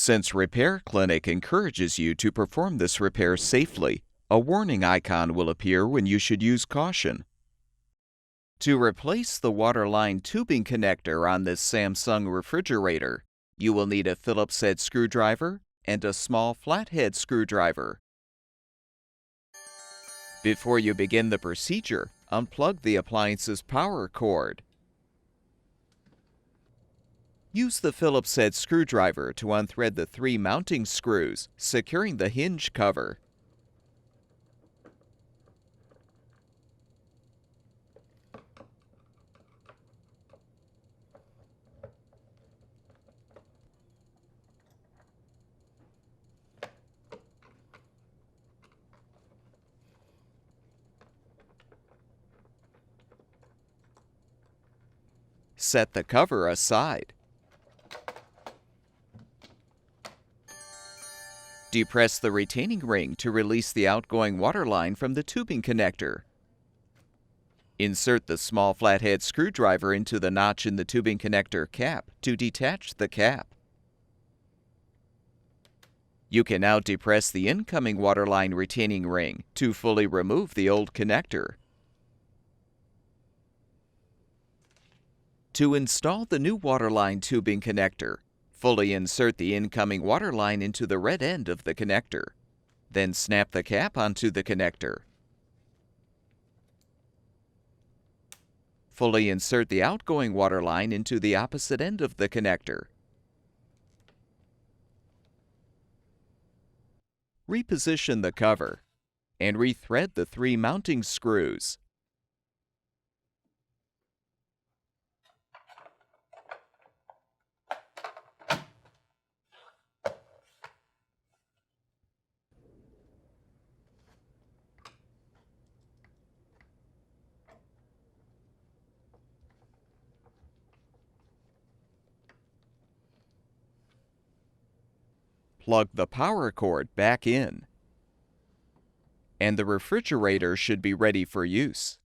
Since Repair Clinic encourages you to perform this repair safely, a warning icon will appear when you should use caution. To replace the waterline tubing connector on this Samsung refrigerator, you will need a Phillips head screwdriver and a small flathead screwdriver. Before you begin the procedure, unplug the appliance's power cord. Use the Phillips head screwdriver to unthread the 3 mounting screws, securing the hinge cover. Set the cover aside. Depress the retaining ring to release the outgoing water line from the tubing connector. Insert the small flathead screwdriver into the notch in the tubing connector cap to detach the cap. You can now depress the incoming water line retaining ring to fully remove the old connector. To install the new waterline tubing connector, fully insert the incoming water line into the red end of the connector. Then snap the cap onto the connector. Fully insert the outgoing water line into the opposite end of the connector. Reposition the cover and rethread the 3 mounting screws. Plug the power cord back in, and the refrigerator should be ready for use.